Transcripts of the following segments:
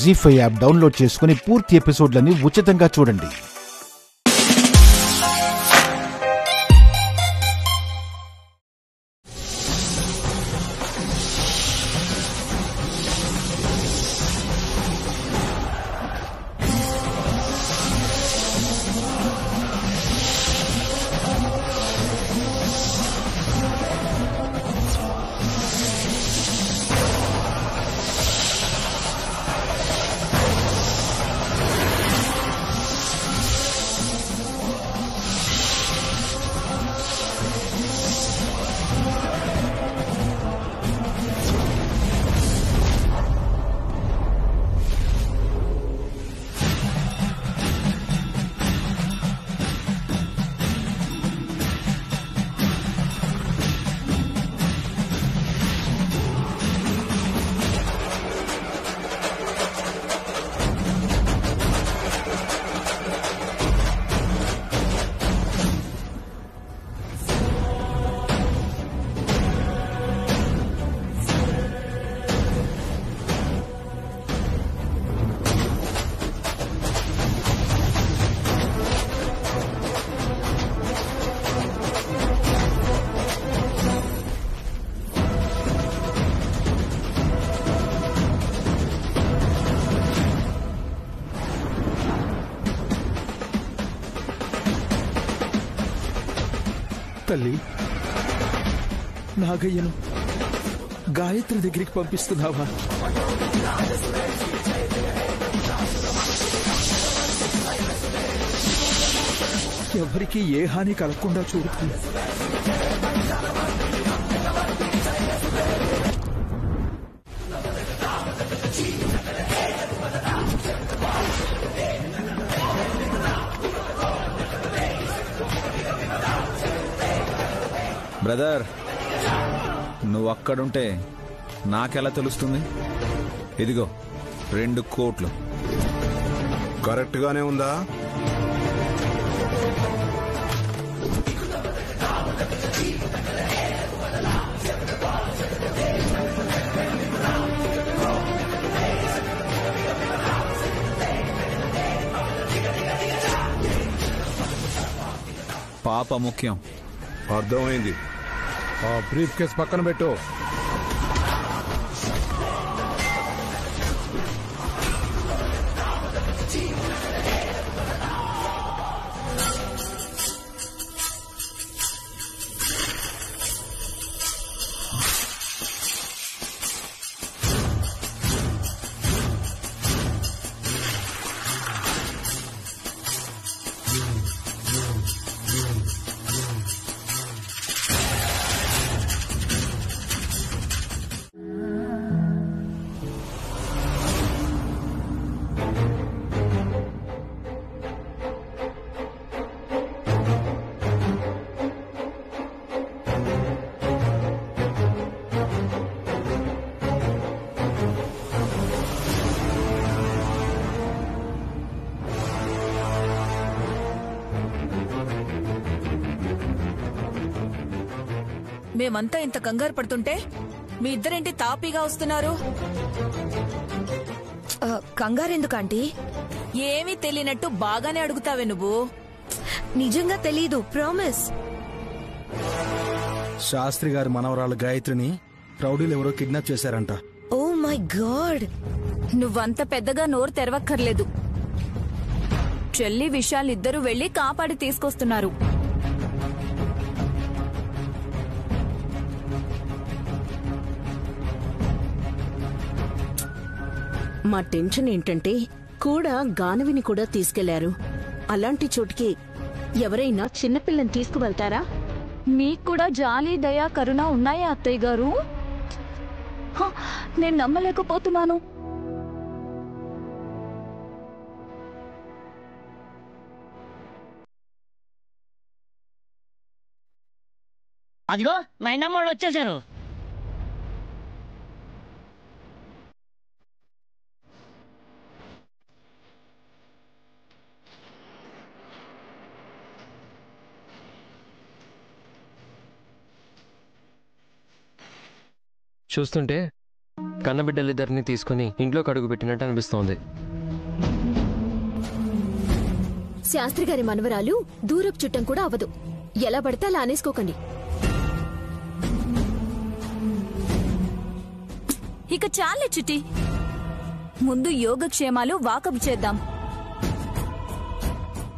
జీ5 app download చేసుకుని పూర్తి ఎపిసోడ్లని ఉచితంగా చూడండి. తల్లి, నాగయ్యను గాయత్రి దగ్గరికి పంపిస్తున్నావా? ఎవరికి ఏ హాని కలగకుండా చూడుతుంది. బ్రదర్, నువ్వు అక్కడుంటే నాకెలా తెలుస్తుంది? ఇదిగో 2 కోట్లు. కరెక్ట్ గానే ఉందా? పాప ముఖ్యం. అర్థమైంది. ఆ బ్రీఫ్ కేస్ పక్కన పెట్టు. మేమంతా ఇంత కంగారు పడుతుంటే మీ ఇద్దరేంటి తాపీగా వస్తున్నారు? కంగారెందుకు ఆంటీ? ఏమీ తెలియనట్టు బాగానే అడుగుతావే నువ్వు. నిజంగా తెలీదు, ప్రామిస్. శాస్త్రి గారి మనవరాలు గాయత్రిని రౌడీలు ఎవరో కిడ్నాప్ చేశారంట. Oh my God! నువ్వంత పెద్దగా నోరు తెరవక్కర్లేదు. చెల్లి విశాలిద్దరూ వెళ్లి కాపాడి తీసుకొస్తున్నారు. మా టెన్షన్ ఏంటంటే కూడా గానవిని కూడా తీసుకెళ్లారు. అలాంటి చోటికి ఎవరైనా చిన్నపిల్లని తీసుకువెళ్తారా? మీకు కూడా జాలి, దయా, కరుణ ఉన్నాయా అత్తయ్య గారు? నేను నమ్మలేకపోతున్నాను. అదిగో మా అమ్మోళ్ళు వచ్చేసారు. చూస్తుంటే కన్నబిడ్డలిద్దరిని తీసుకుని ఇంట్లోకి అడుగు పెట్టినట్టు అనిపిస్తోంది. శాస్త్రి గారి మనవరాలు దూరపు చుట్టం కూడా అవ్వదు. ఎలా పడితే అలా అనేసుకోకండి. ఇక చాలే చిట్టి, ముందు యోగక్షేమాలు వాకప్ చేద్దాం.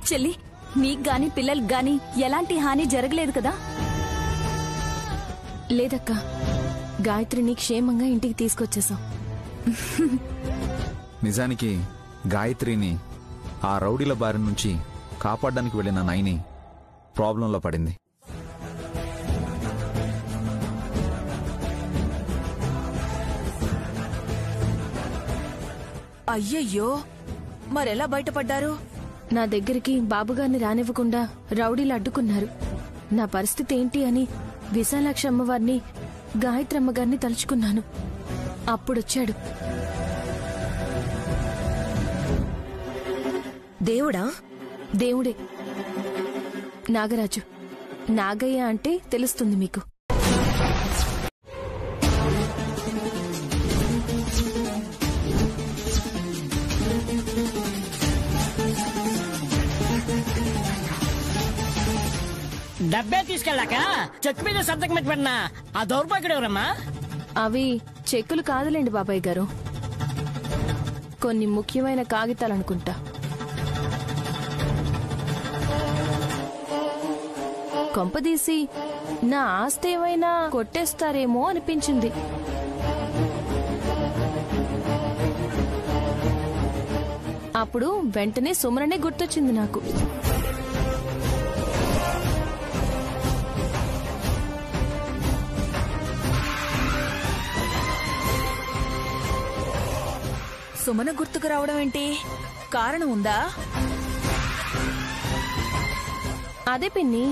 చెల్లి, నీకు గాని పిల్లలకు గాని ఎలాంటి హాని జరగలేదు కదా? లేదక్క, గాయత్రిని క్షేమంగా ఇంటికి తీసుకొచ్చేసాం. నిజానికి గాయత్రిని ఆ రౌడీల బారి నుంచి కాపాడడానికి వెళ్లిన నైని ప్రాబ్లంలో పడింది. అయ్యయ్యో, మరెలా బయటపడ్డారు? నా దగ్గరికి బాబుగారిని రానివ్వకుండా రౌడీలు అడ్డుకున్నారు. నా పరిస్థితి ఏంటి అని విశాలాక్షి అమ్మవారిని, గాయత్రి అమ్మగారిని తలుచుకున్నాను. అప్పుడొచ్చాడు. దేవుడా? దేవుడే. నాగరాజు. నాగయ్య అంటే తెలుస్తుంది మీకు. డబ్బే తీసుకెళ్ళాక చెక్ మీద సంతకం పెట్టినా ఆ దౌర్భాగ్యుడు ఎవరమ్మా? అవి చెక్కులు కాదులేండి బాబాయ్ గారు, కొన్ని ముఖ్యమైన కాగితాలనుకుంటా. కొంపదీసి నా ఆస్తి ఏమైనా కొట్టేస్తారేమో అనిపించింది. అప్పుడు వెంటనే సుమరనే గుర్తొచ్చింది నాకు. సుమన గుర్తుకు రావడం ఏంటి? కారణం ఉందా? అదే పిన్ని,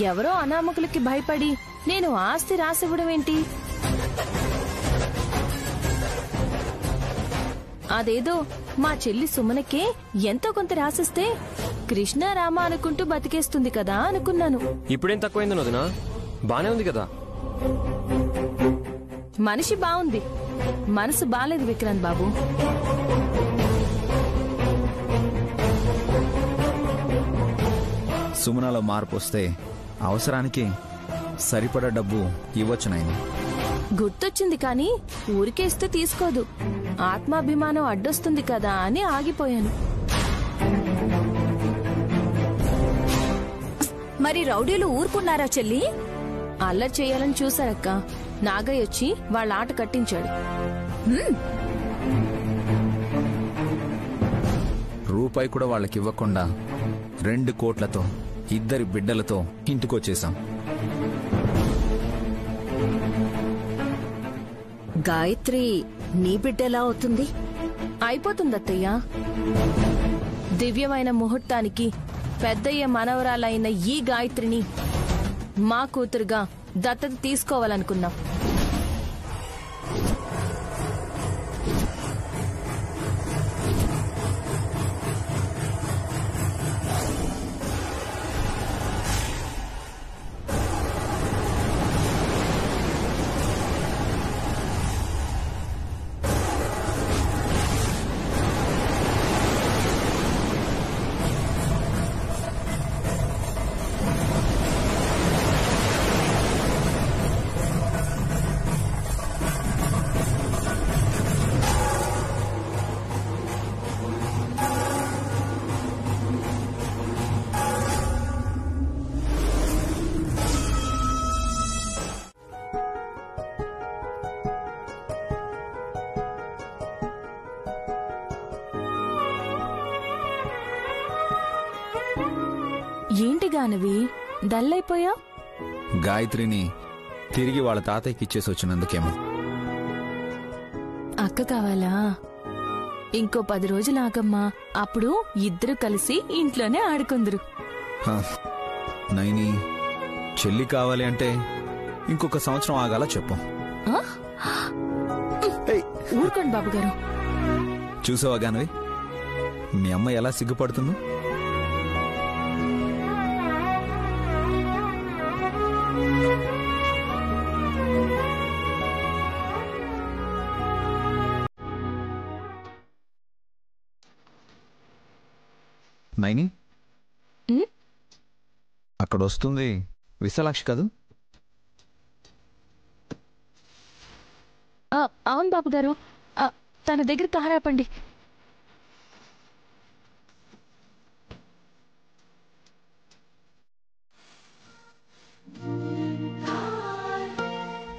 ఎవరో అనామకులకి భయపడి నేను ఆస్తి రాసివ్వడం ఏంటి? అదేదో మా చెల్లి సుమనకే ఎంతో కొంత రాసిస్తే కృష్ణారామ అనుకుంటూ బతికేస్తుంది కదా అనుకున్నాను. ఇప్పుడేం తక్కువైంది వదినా? బానే ఉంది కదా. మనిషి బాగుంది, మనసు బాలేదు విక్రాంత్ బాబు. సుమనలో మార్పు వస్తే అవసరానికి సరిపడా డబ్బు ఇవ్వచ్చు నాయని. గుర్తొచ్చింది కానీ ఊరికేస్తే తీసుకోదు. ఆత్మాభిమానం అడ్డొస్తుంది కదా అని ఆగిపోయాను. మరి రౌడీలు ఊరుకున్నారా చెల్లి? అల్లరి చేయాలని చూశారక్క. నాగయ్య వచ్చి వాళ్ళ ఆట కట్టించాడు. రూపాయి కూడా వాళ్ళకి ఇవ్వకుండా 2 కోట్లతో 2 బిడ్డలతో ఇంటికొచ్చేసాం. గాయత్రి నీ బిడ్డ ఎలా అవుతుంది? అయిపోతుంది అత్తయ్య. దివ్యమైన ముహూర్తానికి పెద్దయ్య మనవరాలైన ఈ గాయత్రిని మా కూతురుగా దత్తత తీసుకోవాలనుకున్నాం. ఏంటి గానవి డల్లైపోయా? గాయత్రిని తిరిగి వాళ్ళ తాతయ్యకి ఇచ్చేసి వచ్చినందుకేమో. అక్క కావాలా? ఇంకో 10 రోజులు ఆగమ్మా, అప్పుడు ఇద్దరు కలిసి ఇంట్లోనే ఆడుకుందరు. నైని, చెల్లి కావాలి అంటే ఇంకొక సంవత్సరం ఆగాల చెప్పు. ఊరుకోండి బాబుగారు. చూసావా గానవి, మీ అమ్మ ఎలా సిగ్గుపడుతుందో? నైని ఉమ్? అక్కడ వస్తుంది విశాలాక్షి కాదు? అవును బాబు గారు, తన దగ్గర కారాపండి.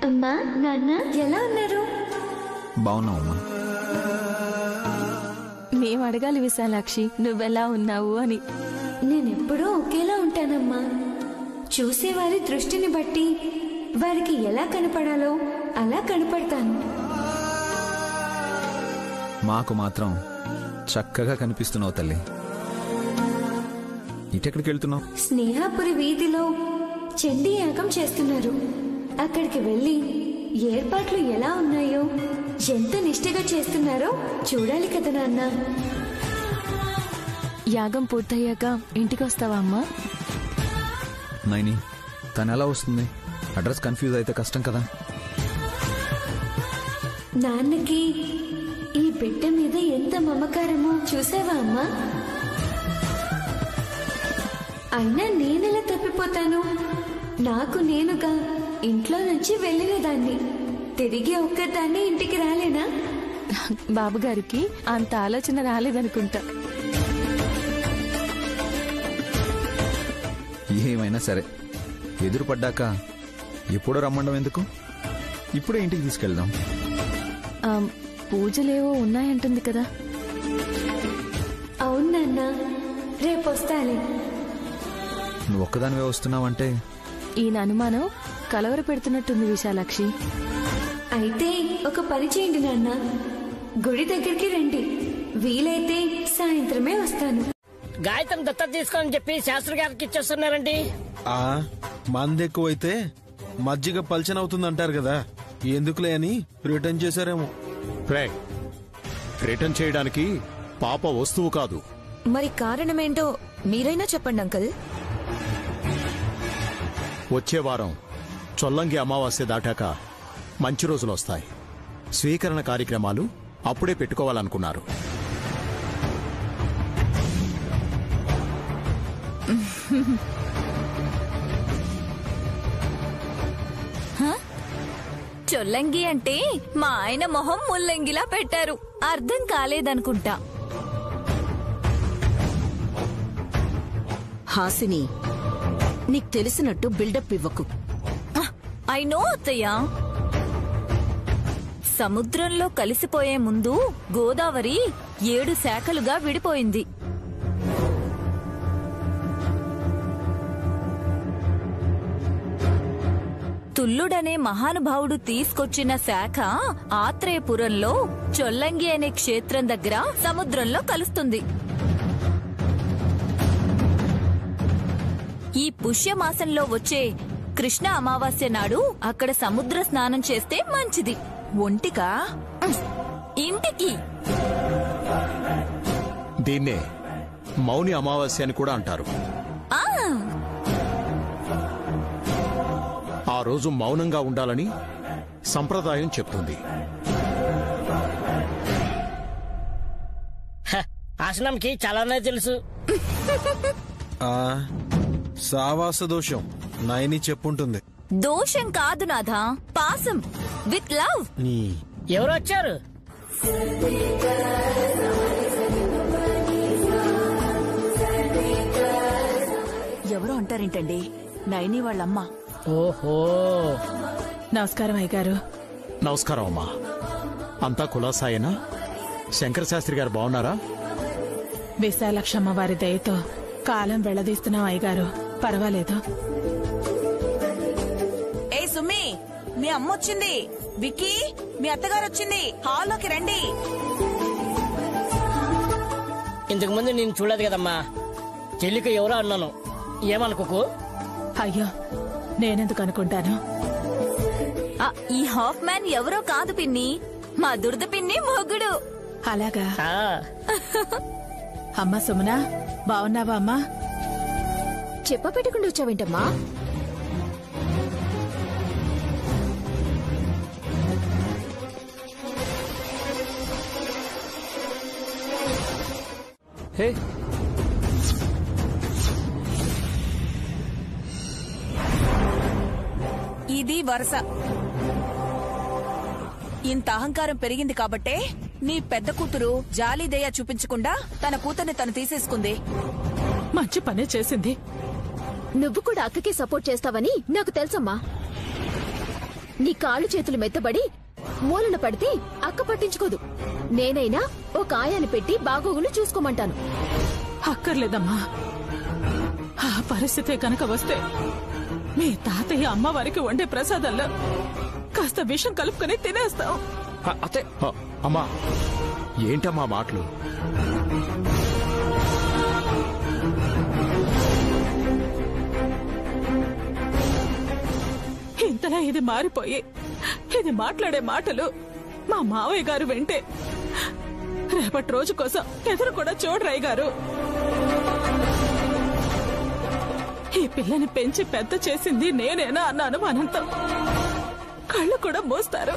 అమ్మా నాన్న ఎలా ఉన్నారు? బాగున్నావమ్మా. మేము అడగాలి విశాలాక్షి, నువ్వెలా ఉన్నావు అని. నేనెప్పుడూ ఒకేలా ఉంటానమ్మా. చూసేవారి దృష్టిని బట్టి వారికి ఎలా కనపడాలో అలా కనపడతాను. మాకు మాత్రం చక్కగా కనిపిస్తున్నావు తల్లి. ఇటెక్కడికి వెళ్తున్నావు? స్నేహాపురి వీధిలో చండీ యాగం చేస్తున్నారు. అక్కడికి వెళ్ళి ఏర్పాట్లు ఎలా ఉన్నాయో, ఎంత నిష్ఠగా చేస్తున్నారో చూడాలి కదా నాన్న. యాగం పూర్తయ్యాక ఇంటికి వస్తావా అమ్మా? నైని, తను ఎలా వస్తుంది? అడ్రస్ కన్ఫ్యూజ్ అయితే కష్టం కదా. నాన్నకి ఈ బిడ్డ మీద ఎంత మమకారమో చూసావా అమ్మా? అయినా నేనెలా తప్పిపోతాను? నాకు నేనుగా ఇంట్లో నుంచి వెళ్ళిన దాన్ని, తిరిగి ఒక్కదాన్ని ఇంటికి రాలేనా? బాబుగారికి అంత ఆలోచన రాలేదనుకుంటా. ఏమైనా సరే, ఎదురుపడ్డాక ఎప్పుడో రమ్మండం ఎందుకు? ఇప్పుడే ఇంటికి తీసుకెళ్దాం. పూజలేవో ఉన్నాయంటుంది కదా. అవును నాన్న, రేపు వస్తాలే. నువ్వు ఒక్కదానివే వస్తున్నావంటే ఈయన అనుమానం కలవర పెడుతున్నట్టుంది విశాలాక్షి. అయితే ఒక పని చేయండి నాన్న, గుడి దగ్గరికి రండి. వీలైతే సాయంత్రమే వస్తాను. గాయత్రం దత్తత తీసుకోని చెప్పి శాస్త్రి గారికి ఇచ్చేస్తున్నారండి. మంది ఎక్కువైతే మజ్జిగ పల్చనవుతుందంటారు కదా, ఎందుకులే అని రిటర్న్ చేశారేమో. రిటర్న్ చేయడానికి పాప వస్తువు కాదు. మరి కారణమేంటో మీరైనా చెప్పండి అంకుల్. వచ్చే వారం చొల్లంగి అమావాస్య దాటాక మంచి రోజులు వస్తాయి. స్వీకరణ కార్యక్రమాలు అప్పుడే పెట్టుకోవాలనుకున్నారు. చొల్లంగి అంటే మా ఆయన మొహం ముల్లంగిలా పెట్టారు, అర్థం కాలేదనుకుంటా. హాసిని, నీకు తెలిసినట్టు బిల్డప్ ఇవ్వకు. ఐ నో అత్తయ్య. సముద్రంలో కలిసిపోయే ముందు గోదావరి 7 శాఖలుగా విడిపోయింది. తుల్లుడనే మహానుభావుడు తీసుకొచ్చిన శాఖ ఆత్రేయపురంలో చొల్లంగి అనే క్షేత్రం దగ్గర సముద్రంలో కలుస్తుంది. ఈ పుష్యమాసంలో వచ్చే కృష్ణ అమావాస్య నాడు అక్కడ సముద్ర స్నానం చేస్తే మంచిది. ఒంటికా? ఇంటికి. దీన్నే మౌని అమావాస్య అని కూడా అంటారు. ఆ రోజు మౌనంగా ఉండాలని సంప్రదాయం చెప్తుంది. ఆసనంకి చాలానే తెలుసు. సావాస దోషం నైని చెప్పుంటుంది. దోషం కాదు నాథా, పాసం విత్ లవ్. ఎవరు వచ్చారు? ఎవరో అంటారేంటండి? నైని వాళ్ళమ్మ. ఓహో, నమస్కారం అయ్యగారు. నమస్కారం అమ్మా. అంతా కులాసాయేనా? శంకర శాస్త్రి గారు బాగున్నారా? విశాలక్షమ్మ వారి దయతో కాలం వెళ్లదీస్తున్నాం అయ్యగారు, పర్వాలేదు. ఏ సుమ్మి, మీ అమ్మ వచ్చింది. విక్కీ, మీ అత్తగారు వచ్చింది. హాల్లోకి రండి. ఇంతకు ముందు నేను చూడలేదు కదమ్మా. చెల్లికి ఎవరో అన్నాను, ఏమనుకోకు. అయ్యో, నేనెందుకు అనుకుంటాను? ఈ హాఫ్ మ్యాన్ ఎవరో కాదు పిన్ని, మా దురద పిన్ని మొగుడు. అలాగా? అమ్మా సుమనా, బాగున్నావా అమ్మా? చెప్పపెట్టకుండా వచ్చావేంటమ్మా? హే, ఇది వరస. ఇంత అహంకారం పెరిగింది కాబట్టే నీ పెద్ద కూతురు జాలీదయ చూపించకుండా తన కూతుర్ని తను తీసేసుకుంది. మంచి పనే చేసింది. నువ్వు కూడా అక్కకి సపోర్ట్ చేస్తావని నాకు తెలుసమ్మా. నీ కాళ్ళు చేతులు మెత్తబడి మూలన పడితే అక్క పట్టించుకోదు. నేనైనా ఒక ఆయాన్ని పెట్టి బాగోగులు చూసుకోమంటాను. అక్కర్లేదమ్మా. ఆ పరిస్థితే కనుక వస్తే మీ తాతయ్య అమ్మవారికి వండే ప్రసాదాల్లో కాస్త విషం కలుపుకొని తినేస్తాం. అతే అమ్మా, ఏంటమ్మా మాటలు? ఇంతలా ఇది మారిపోయి ఇది మాట్లాడే మాటలు మా మావయ్య గారు వింటే రేపటి రోజు కోసం ఎదురు కూడా చూడరయ్య గారు. ఈ పిల్లని పెంచి పెద్ద చేసింది నేనేనా అన్న అనుమానంతో కళ్ళు కూడా మోస్తారు.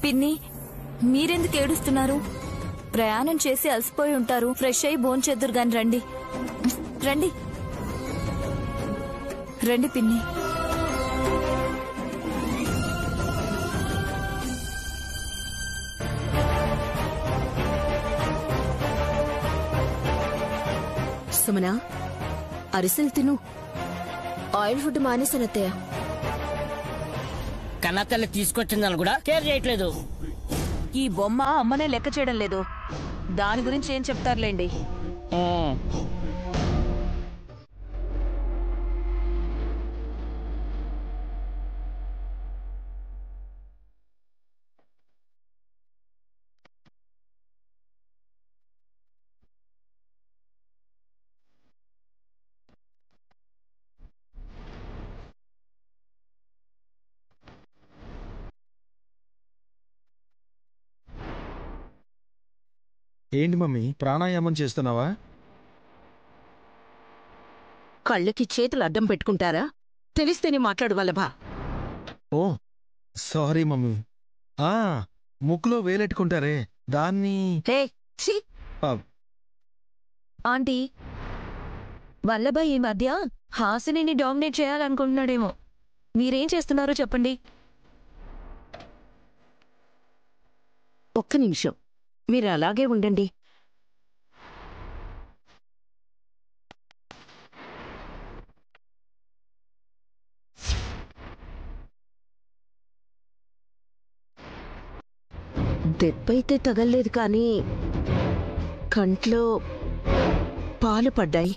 పిన్ని, మీరెందుకు ఏడుస్తున్నారు? ప్రయాణం చేసి అలసిపోయి ఉంటారు. ఫ్రెష్ అయి భోంచేద్దురు గాని రండి. రండి రండి పిన్ని. సుమనా, అరిసెలు తిను. ఆయిల్ ఫుడ్ మానేసానత్తయ్య. కన్నతల్లి తీసుకొచ్చిందని కూడా కేర్ చేయట్లేదు. ఈ బొమ్మ అమ్మనే లెక్క చేయడం లేదు. దాని గురించి ఏం చెప్తారులేండి. ఏంటి మమ్మీ, ప్రాణాయామం చేస్తున్నావా? కళ్ళకి చేతులు అడ్డం పెట్టుకుంటారా? తెలిస్తేనే మాట్లాడు వల్లభా. ఓ సారీ మమ్మీ. ముక్కులో వేలెట్టుకుంటారే దాన్ని. ఆంటీ, వల్లభ ఈ మధ్య హాసినిని డామినేట్ చేయాలనుకుంటున్నాడేమో. మీరేం చేస్తున్నారో చెప్పండి. ఒక్క నిమిషం, మీరు అలాగే ఉండండి. దెబ్బైతే తగల్లేదు కానీ కంట్లో పాలు పడ్డాయి.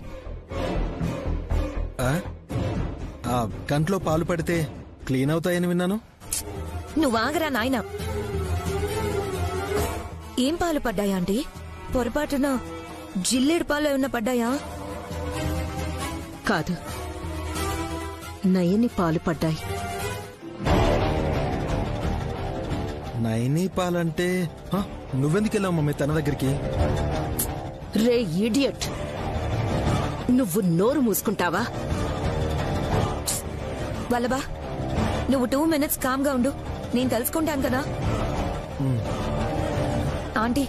కంట్లో పాలు పడితే క్లీన్ అవుతాయని విన్నాను. నువ్వు ఆగరా నాయనా. ఏం పాలు పడ్డాయా ఆంటీ? పొరపాటున జిల్లేడు పాలు ఏమన్నా పడ్డాయా? కాదు, నయని పాలు పడ్డాయి. నైనీ పాలంటే నువ్వెందుకెళ్ళావు మమ్మీ తన దగ్గరికి? రే ఇడియట్, నువ్వు నోరు మూసుకుంటావా? వల్లభా, నువ్వు 2 minutes కామ్గా ఉండు. నేను తెలుసుకుంటాను కదా. ఆంటీ,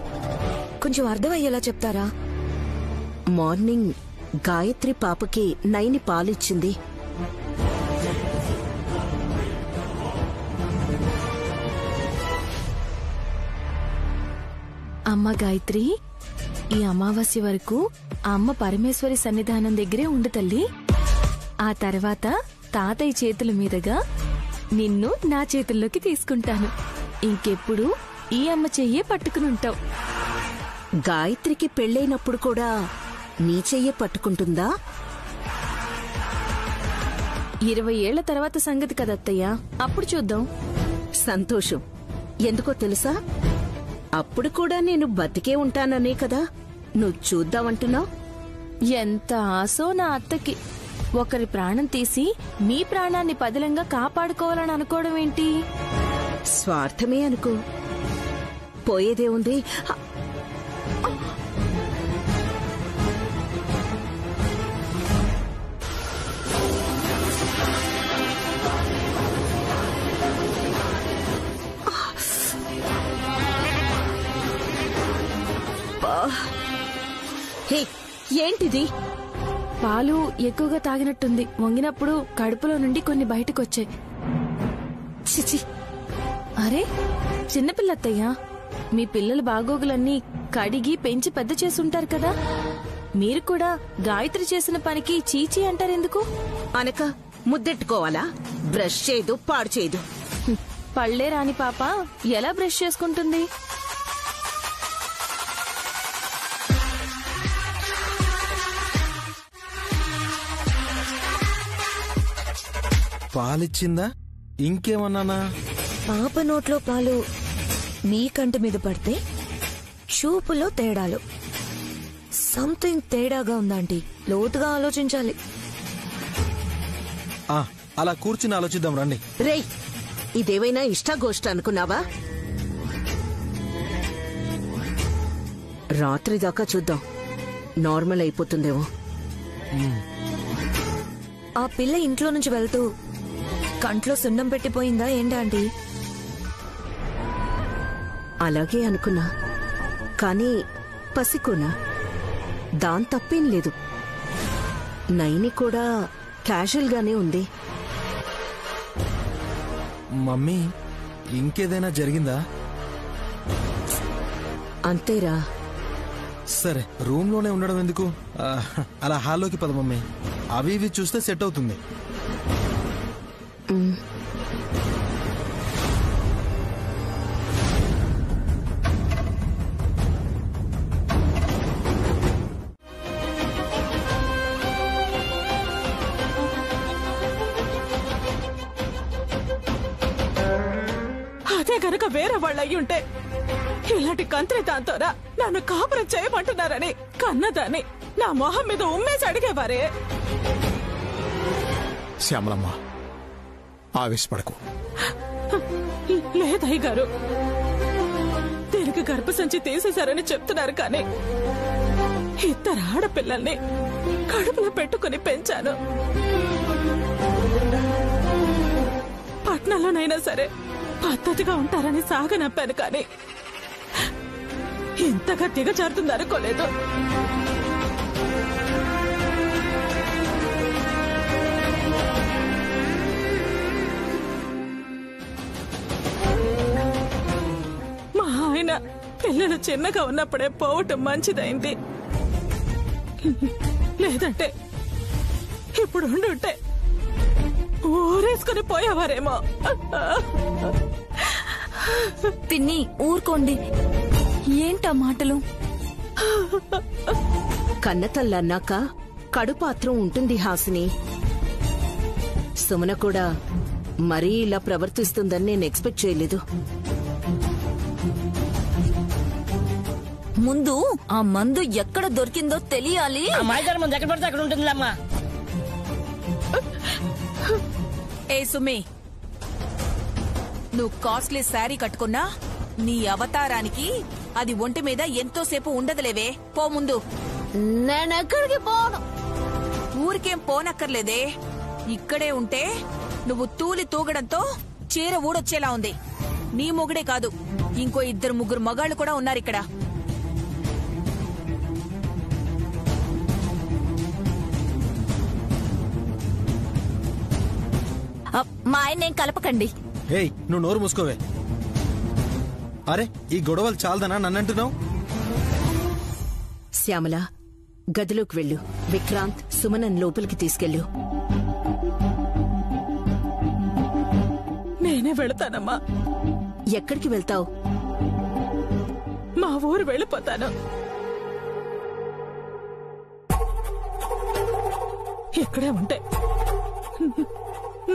కొంచెం అర్థమయ్యేలా చెప్తారా? మార్నింగ్ గాయత్రి పాపకి నైని పాలిచ్చింది. అమ్మ గాయత్రి, ఈ అమావాస్య వరకు ఆ అమ్మ పరమేశ్వరి సన్నిధానం దగ్గరే ఉండు తల్లి. ఆ తర్వాత తాతయ్య చేతుల మీదుగా నిన్ను నా చేతుల్లోకి తీసుకుంటాను. ఇంకెప్పుడు ఈ అమ్మ చెయ్యే పట్టుకునుంటావు. గాయత్రికి పెళ్ళైనప్పుడు కూడా నీ చెయ్యే పట్టుకుంటుందా? 20 ఏళ్ల తర్వాత సంగతి కదత్తయ్యా, అప్పుడు చూద్దాం. సంతోషం. ఎందుకో తెలుసా, అప్పుడు కూడా నేను బతికే ఉంటాననే కదా నువ్వు చూద్దామంటున్నావు. ఎంత ఆశో నా అత్తకి. ఒకరి ప్రాణం తీసి మీ ప్రాణాన్ని పదిలంగా కాపాడుకోవాలని అనుకోవడం ఏంటి? స్వార్థమే అనుకో. పోయేదే ఉంది. ఏంటిది? పాలు ఎక్కువగా తాగినట్టుంది. వంగినప్పుడు కడుపులో నుండి కొన్ని బయటకొచ్చాయి. చిచి. అరే చిన్నపిల్లత్తయ్యా, మీ పిల్లల బాగోగులన్నీ కడిగి పెంచి పెద్ద చేసుంటారు కదా, మీరు కూడా గాయత్రి చేసిన పనికి చీచీ అంటారెందుకు? అనక ముద్దెట్టుకోవాలా? బ్రష్ చేయదు, పాడు చేయదు. పళ్లే రాని పాప ఎలా బ్రష్ చేసుకుంటుంది? పాలిచ్చిందా? ఇంకేమన్నానా? పాప నోట్లో పాలు మీ కంటి మీద పడితే చూపులో తేడాలు. సంథింగ్ తేడాగా ఉందంటీ. లోతుగా ఆలోచించాలి. అలా కూర్చుని ఆలోచిద్దాం రండి. రేయ్, ఇదేవైనా ఇష్టాగోష్ట అనుకున్నావా? రాత్రి దాకా చూద్దాం, నార్మల్ అయిపోతుందేమో. ఆ పిల్ల ఇంట్లో నుంచి వెళ్తూ కంట్లో సున్నం పెట్టిపోయిందా ఏంటంటీ? అలాగే అనుకున్నా, కానీ పసికోనా, దాని తప్పేం లేదు. నైని కూడా క్యాజువల్ గానే ఉంది. మమ్మీ, ఇంకేదైనా జరిగిందా? అంతేరా. సరే, రూమ్ లోనే ఉండడం ఎందుకు? అలా హాల్లోకి పద మమ్మీ. అవి ఇవి చూస్తే సెట్ అవుతుంది. అదే గనక వేరే వాళ్ళు అయ్యుంటే ఇలాంటి కంత్రి దాంతోరా నన్ను కాపురం చేయమంటున్నారని కన్నదాన్ని నా మొహం మీద ఉమ్మేసి అడిగేవారే. శ్యామలమ్మ, ఆవేశపడకు. లేదయ్య గారు, దీనికి గర్భసంచి తీసేశారని చెప్తున్నారు, కానీ ఇద్దరు ఆడపిల్లల్ని కడుపులో పెట్టుకుని పెంచాను. పట్నంలోనైనా సరే పద్ధతిగా ఉంటారని సాగనంపాను, కానీ ఇంతగా దిగజారుతుంది అనుకోలేదు. మా ఆయన పిల్లలు చిన్నగా ఉన్నప్పుడే పోవటం మంచిదైంది. లేదంటే ఇప్పుడు ఉండుంటే ఊరేసుకుని పోయేవారేమో. పిన్ని ఊరుకోండి, ఏంటా మాటలు? కన్నతల్లన్నాక కడుపాత్రం ఉంటుంది హాసిని. సుమన కూడా మరీ ఇలా ప్రవర్తిస్తుందని నేను ఎక్స్పెక్ట్ చేయలేదు. ముందు ఆ మందు ఎక్కడ దొరికిందో తెలియాలి. ముందు ఎక్కడ పడితే అక్కడ ఉంటుందిలమ్మా. ఏ సుమి, నువ్వు కాస్ట్లీ శారీ కట్టుకున్నా నీ అవతారానికి అది ఒంటి మీద ఎంతోసేపు ఉండదులేవే. పో ముందు. నేనెక్కడికి పోను. ఊరికేం పోనక్కర్లేదే, ఇక్కడే ఉంటే నువ్వు తూలి తూగడంతో చీర ఊడొచ్చేలా ఉంది. నీ మొగుడే కాదు, ఇంకో 2-3 మగాళ్ళు కూడా ఉన్నారిక్కడ. మా ఆయన నేను కలపకండి. ఏయ్, నువ్వు నోరు మూసుకోవే. అరే, ఈ గొడవలు చాలదనా నన్నంటున్నావు? శ్యామల, గదిలోకి వెళ్ళు. విక్రాంత్, సుమనన్ లోపలికి తీసుకెళ్ళు. నేనే వెళతానమ్మా. ఎక్కడికి వెళ్తావు? మా ఊరు వెళ్ళిపోతాను. ఇక్కడే ఉంటే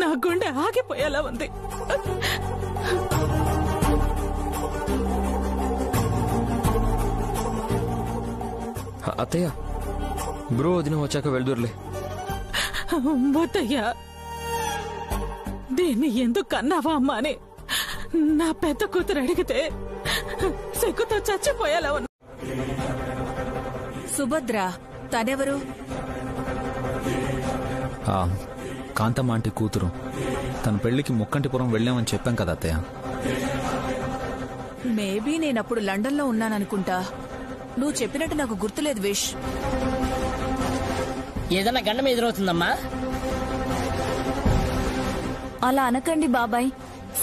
నా గుండె ఆగిపోయేలా ఉంది. అత్తయ్య, బ్రో వదిన వచ్చాక వెళ్దూర్లే. వద్దయ్యా, దీన్ని ఎందుకు కన్నావా అమ్మా అని నా పెద్ద కూతురు అడిగితే సిగ్గుతో చచ్చిపోయేలా ఉన్నా. సుభద్ర తనెవరు? కాంతమ్మ ఆంటీ కూతురు. తన పెళ్లికి ముక్కంటిపురం వెళ్ళామని చెప్పాం కదా అత్తయ్య. మేబీ నేనప్పుడు లండన్లో ఉన్నాననుకుంటా. నువ్వు చెప్పినట్టు నాకు గుర్తులేదు విష్. ఏదైనా గండం ఎదురవుతుందమ్మా? అలా అనకండి బాబాయ్.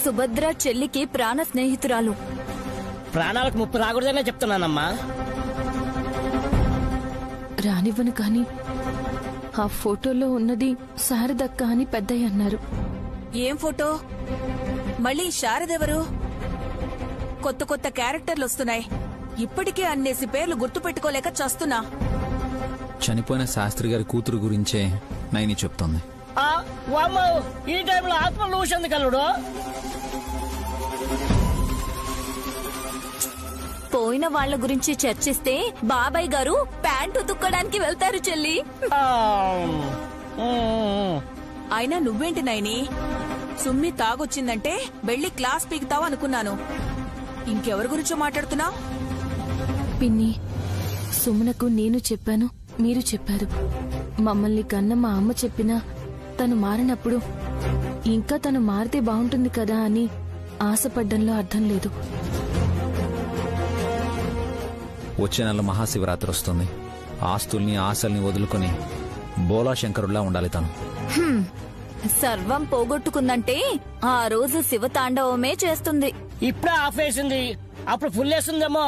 సుభద్ర చెల్లికి ప్రాణ స్నేహితురాలు. ప్రాణాలకు ముప్పు రాకూడదనే చెప్తున్నానమ్మా. రానివ్వను కాని ఆ ఫోటోలో ఉన్నది శారదక్క అని పెద్దయ్య అన్నారు. ఏం ఫోటో? మళ్ళీ శారదెవరు? కొత్త కొత్త క్యారెక్టర్లు వస్తున్నాయి. ఇప్పటికే అన్నేసి పేర్లు గుర్తుపెట్టుకోలేక చస్తున్నా. చనిపోయిన శాస్త్రి గారి కూతురు గురించే నైని చెప్తోంది. ఈ టైంలో ఆత్మలు ఊసింది కలుడు. పోయిన వాళ్ళ గురించి చర్చిస్తే బాబాయ్ గారు ప్యాంటు తుక్కడానికి వెళ్తారు చెల్లి. అయినా నువ్వేంటి నైని? సుమ్మి తాగొచ్చిందంటే వెళ్ళి క్లాస్ పీకుతావు అనుకున్నాను. ఇంకెవరి గురించో మాట్లాడుతున్నావు? పిన్ని, సుమనకు నేను చెప్పాను, మీరు చెప్పారు. మమ్మల్ని కన్న మా అమ్మ చెప్పినా తను మారినప్పుడు ఇంకా తను మారితే బాగుంటుంది కదా అని ఆశపడ్డంలో అర్థం లేదు. వచ్చే నెల మహాశివరాత్రి వస్తుంది. ఆస్తుల్ని ఆశల్ని వదులుకొని బోలా శంకరుల్లా ఉండాలి తను. సర్వం పోగొట్టుకుందంటే ఆ రోజు శివతాండవమే చేస్తుంది. ఇప్పుడే ఆఫ్ వేసింది, అప్పుడు ఫుల్ వేస్తుందేమో.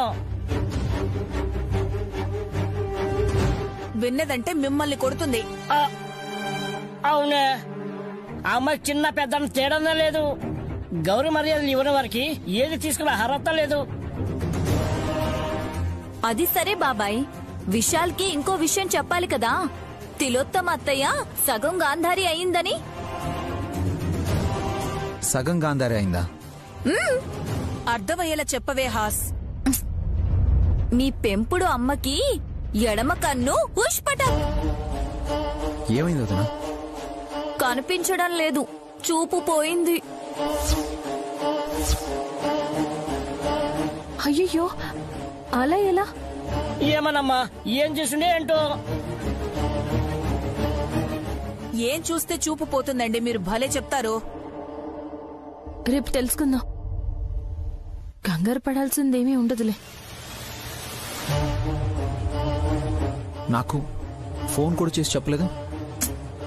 విన్నదంటే మిమ్మల్ని కొడుతుంది. అవునే, ఆ అమ్మాయి చిన్న పెద్ద తేడా లేదు. గౌరీ మర్యాదలు ఇవ్వని వారికి ఏది తీసుకున్న అర్హత లేదు. అది సరే బాబాయ్, విశాల్కి ఇంకో విషయం చెప్పాలి కదా. తిలోత్తమ అత్తయ్య సగం గాంధారి అయిందని. సగం గాంధారి అయిందా? అర్థమయ్యేలా చెప్పవే హాస్. మీ పెంపుడు అమ్మకి ఎడమ కన్ను పుష్పట. ఏమైంది వదినా? కనిపించడం లేదు, చూపు పోయింది. అయ్యయ్యో, అలా ఎలా? ఏమనమ్మా, ఏం చేస్తుండే ఏంటో. ఏం చూస్తే చూపు పోతుందండి, మీరు భలే చెప్తారు. రేపు తెలుసుకుందాం. కంగారు పడాల్సిందేమీ ఉండదులే. నాకు ఫోన్ కూడా చేసి చెప్పలేదు?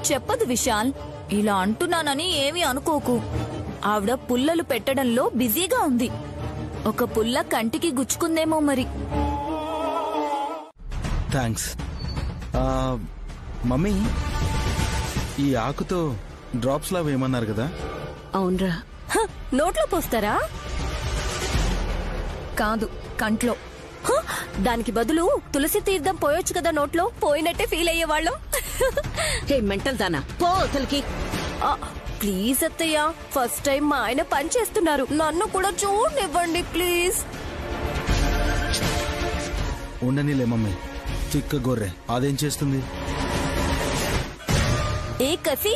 చెప్పదు విశాల్. ఇలా అంటున్నానని ఏమీ అనుకోకు. ఆవిడ పుల్లలు పెట్టడంలో బిజీగా ఉంది. ఒక పుల్ల కంటికి గుచ్చుకుందేమో మరి. థ్యాంక్స్. మమ్మీ, ఈ ఆకుతో డ్రాప్స్ లా వేయమన్నారు కదా? అవునరా. నోట్లో పోస్తారా? కాదు, కంట్లో. దానికి బదులు తులసి తీర్థం పోయొచ్చు కదా నోట్లో. పోయినట్టే ఫీల్ అయ్యేవాళ్ళం. మెంటల్ దానా, పో అసలుకి. ప్లీజ్ అత్తయ్య, ఫస్ట్ టైం మా ఆయన పని చేస్తున్నారు, నన్ను కూడా చూడనివ్వండి ప్లీజ్. ఉండనిలే మమ్మీ, చిక్క గొర్రె అదేం చేస్తుంది? ఏ కసి,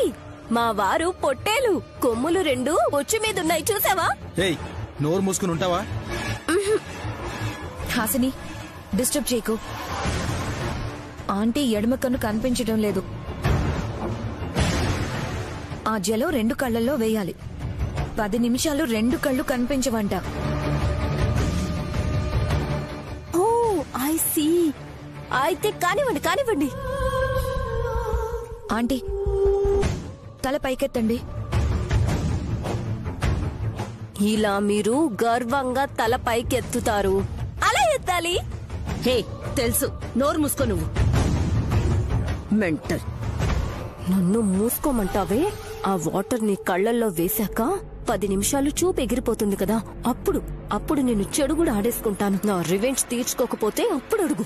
మా వారు పొట్టేలు, కొమ్ములు 2 బొచ్చు మీదున్నాయి చూసావా? ఏయ్, నోరు మూసుకుని ఉంటావా? హాసిని, డిస్టర్బ్ చేయకు. ఆంటీ ఎడమ కన్ను కనిపించడం లేదు. ఆ జలం 2 కళ్ళల్లో వేయాలి. 10 నిమిషాలు 2 కళ్ళు కనిపించవంట. ఓ, ఐ సీ. అయితే కానివ్వండి కానివ్వండి. ఆంటీ, తల పైకెత్తండి. ఇలా మీరు గర్వంగా తల పైకెత్తుతారు. అలా ఎత్తాలి. హే, తెలుసు, నోరు మూసుకో నువ్వు. మెంటల్. నన్ను మూసుకోమంటావే? ఆ వాటర్ నీ కళ్ళల్లో వేశాక 10 నిమిషాలు చూపు ఎగిరిపోతుంది కదా, అప్పుడు నేను చెడు కూడా ఆడేసుకుంటాను. నా రివెంజ్ తీర్చుకోకపోతే అప్పుడు అడుగు.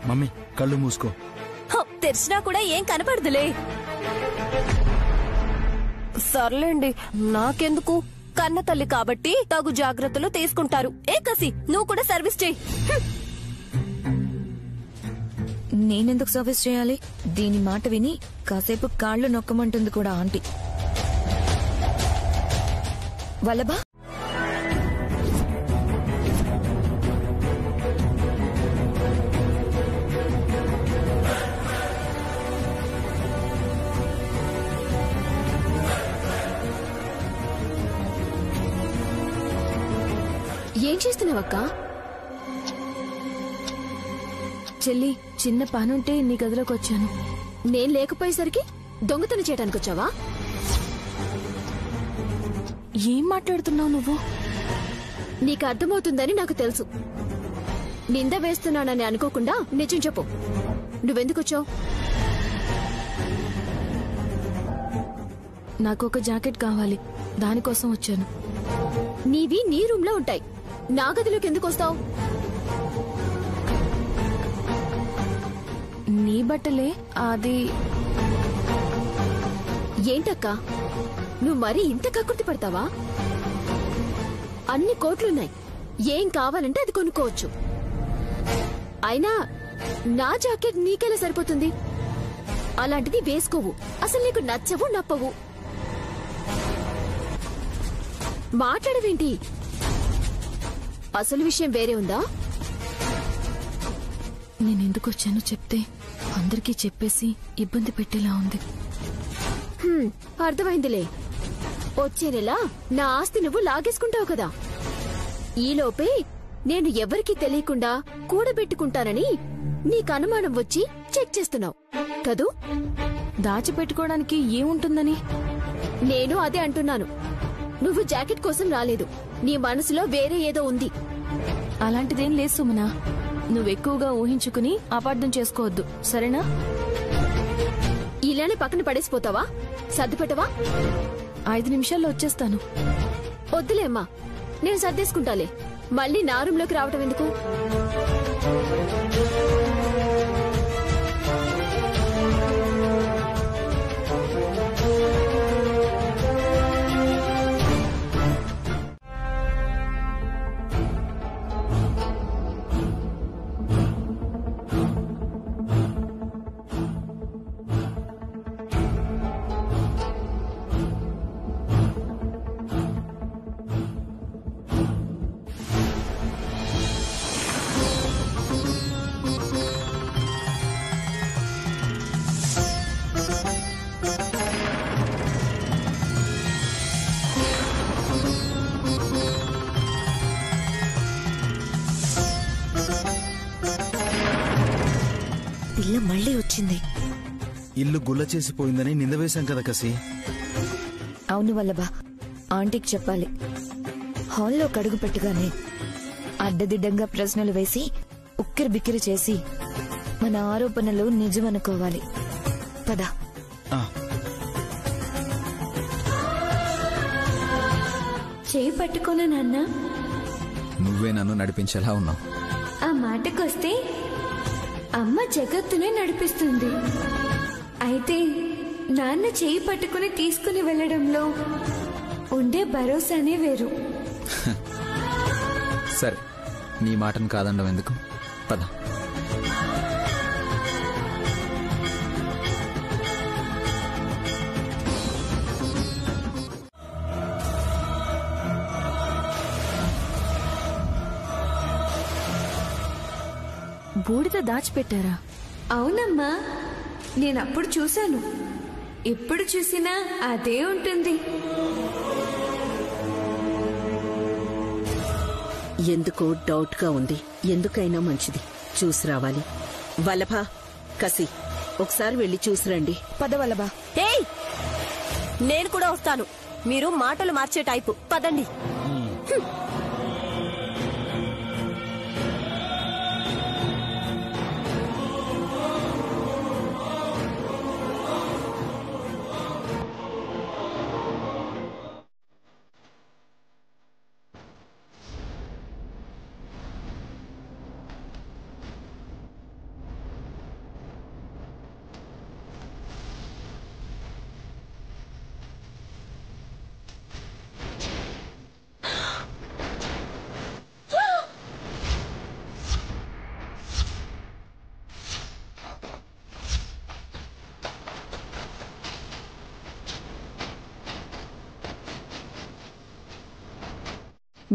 మమ్మీ, కళ్ళు మూసుకో. తెరిచినా కూడా ఏం కనపడదులే. సర్లేండి, నాకెందుకు? కన్న తల్లి కాబట్టి తగు జాగ్రత్తలు తీసుకుంటారు. ఏ కసి, నువ్వు కూడా సర్వీస్ చేయి. నేనెందుకు సర్వీస్ చేయాలి? దీని మాట విని కాసేపు కాళ్ళు నొక్కమంటుంది కూడా ఆంటీ. వల్లభా, ఏం చేస్తున్నావక్క? చెల్లి, చిన్న పనుంటే నీ గదిలోకి వచ్చాను. నేను లేకపోయేసరికి దొంగతనం చేయడానికి వచ్చావా? ఏం మాట్లాడుతున్నావు నువ్వు? నీకు అర్థమవుతుందని నాకు తెలుసు. నింద వేస్తున్నానని అనుకోకుండా నిజం చెప్పు. నువ్వెందుకొచ్చావు? నాకు ఒక జాకెట్ కావాలి, దానికోసం వచ్చాను. నీవి నీ రూమ్ లో ఉంటాయి, నా గదిలోకి ఎందుకు వస్తావు? నీ బట్టలే. అది ఏంటక్క, నువ్వు మరీ ఇంత కక్కుర్తి పడతావా? అన్ని కోట్లున్నాయి, ఏం కావాలంటే అది కొనుక్కోవచ్చు. అయినా నా జాకెట్ నీకెలా సరిపోతుంది? అలాంటిది వేసుకోవు, అసలు నీకు నచ్చవు నప్పవు. మాట్లాడవేంటి? అసలు విషయం వేరే ఉందా? నేనెందుకు వచ్చానో చెప్తే అందరికీ చెప్పేసి ఇబ్బంది పెట్టేలా ఉంది. అర్థమైందిలే. వచ్చే నెల నా ఆస్తి నువ్వు లాగేసుకుంటావు కదా. ఈలోపే నేను ఎవరికీ తెలియకుండా కూడబెట్టుకుంటానని నీకు అనుమానం వచ్చి చెక్ చేస్తున్నావు కదూ? దాచిపెట్టుకోవడానికి ఏముంటుందని? నేను అదే అంటున్నాను. నువ్వు జాకెట్ కోసం రాలేదు, నీ మనసులో వేరే ఏదో ఉంది. అలాంటిదేం లేదు సుమనా. నువ్వెక్కువగా ఊహించుకుని అపార్థం చేసుకోవద్దు, సరేనా? ఇలానే పక్కన పడేసిపోతావా? సర్దిపెట్టవా? 5 నిమిషాల్లో వచ్చేస్తాను. వద్దులే అమ్మా, నేను సర్దేసుకుంటాలే. మళ్ళీ నా రూంలోకి రావటం ఎందుకు? పిల్ల మళ్ళీ వచ్చింది. ఇల్లు గుల్ల చేసిపోయిందని నింద వేశాం కదా కసి. అవును వల్లభా, ఆంటీకి చెప్పాలి. హాల్లో కడుగు పెట్టగానే అడ్డదిడ్డంగా ప్రశ్నలు వేసి ఉక్కిరి బిక్కిరి చేసి మన ఆరోపణలు నిజమనుకోవాలి. పద. చేయి పట్టుకోనా నాన్న? నువ్వే నన్ను నడిపించేలా ఉన్నావు. ఆ మాటకొస్తే అమ్మ జగత్తునే నడిపిస్తుంది. అయితే నాన్న చేయి పట్టుకుని తీసుకుని వెళ్లడంలో ఉండే భరోసానే వేరు. సరే, నీ మాటను కాదండం ఎందుకు? పద. బూడిద దాచిపెట్టారా? అవునమ్మా, నేనప్పుడు చూశాను. ఎప్పుడు చూసినా అదే ఉంటుంది. ఎందుకో డౌట్ గా ఉంది. ఎందుకైనా మంచిది, చూసి రావాలి. వల్లభ, కసి, ఒకసారి వెళ్ళి చూసిరండి. పద వల్లభా. ఏయ్, నేను కూడా వస్తాను. మీరు మాటలు మార్చే టైపు. పదండి.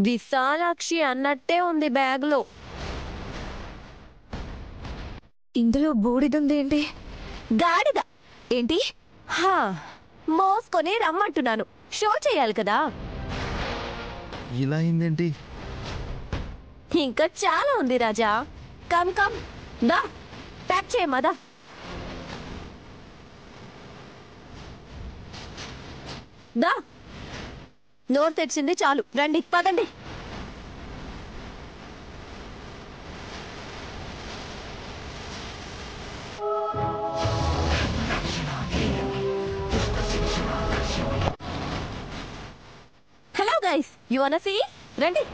విశాలాక్షి అన్నట్టే ఉంది బ్యాగ్ లో. ఇందులో బూడిదుందేంటి? గాడిద ఏంటి? మోసుకొని రమ్మంటున్నాను. షో చేయాలి కదా. ఇలా అయిందేంటి? ఇంకా చాలా ఉంది రాజా. కమ్ కమ్ దా ప్యాక్ చేయమదా. దా నోరు తెచ్చింది చాలు, రండి పదండి. Hello guys, you want see? రండి.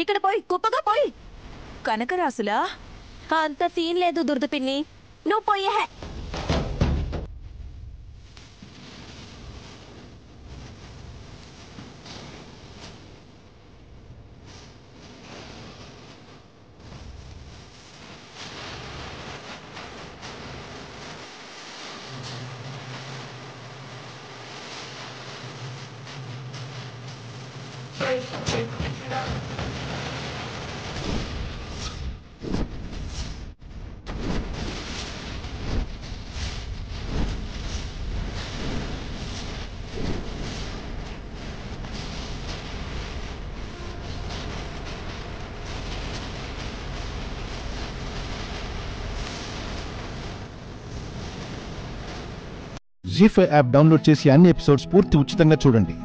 ఇక్కడ పోయి కుప్పగా పోయి. కనకరాసులా? అంత సీన్ లేదు దుర్ద పిన్ని, నువ్వు పోయే. జీ5 యాప్ డౌన్లోడ్ చేసి అన్ని ఎపిసోడ్స్ పూర్తి ఉచితంగా చూడండి.